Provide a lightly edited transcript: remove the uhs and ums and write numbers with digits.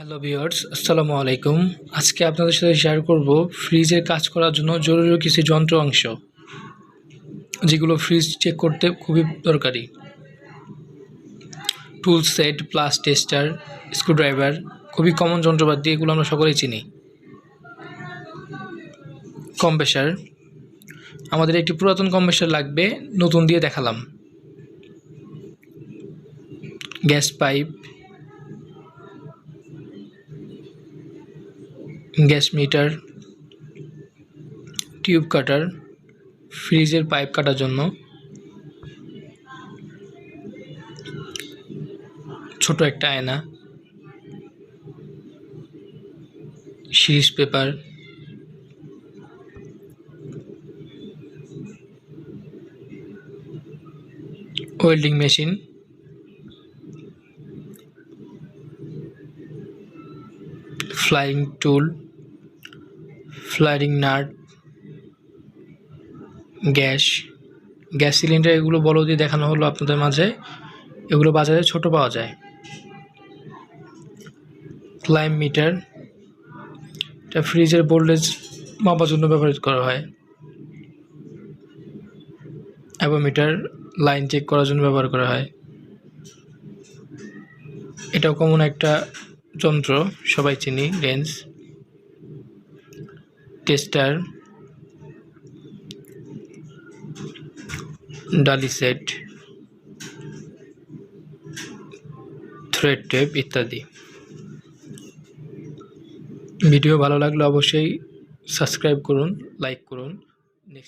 Hello viewers, আসসালামু আলাইকুম। আজকে আপনাদের সাথে শেয়ার করব ফ্রিজের কাজ করার জন্য জরুরি কিছু যন্ত্র অংশ, যেগুলো ফ্রিজ চেক করতে খুবই দরকারি। টুল সেট, প্লাস টেস্টার, স্ক্রুড্রাইভার, খুবই কমন যন্ত্রপাতি, এগুলো আমরা সকলেই চিনি। কম্প্রেসার, আমাদের একটি পুরাতন কম্প্রেসার লাগবে, নতুন দিয়ে দেখালাম। Gas pipe, gas meter, tube cutter, ফ্রিজের পাইপ কাটার জন্য, ছোট একটা আয়না, সিরিজ paper, welding machine, flying tool, flying nut, gas cylinder, এগুলো বড় দিয়ে দেখানো হলো আপনাদের মাঝে। এগুলো বাজারে ছোট পাওয়া যায়। ক্লাইম মিটার, এটা ফ্রিজের ভোল্টেজ মাপার জন্য ব্যবহৃত করা হয়। অ্যাভোমিটার, লাইন চেক করার জন্য ব্যবহার করা হয়। এটাও কমন একটা যন্ত্র, সবাই চিনি। রেঞ্জ, টেস্টার, ডালি সেট, থ্রেড টেপ ইত্যাদি। ভিডিও ভালো লাগলে অবশ্যই সাবস্ক্রাইব করুন, লাইক করুন। নেক্সট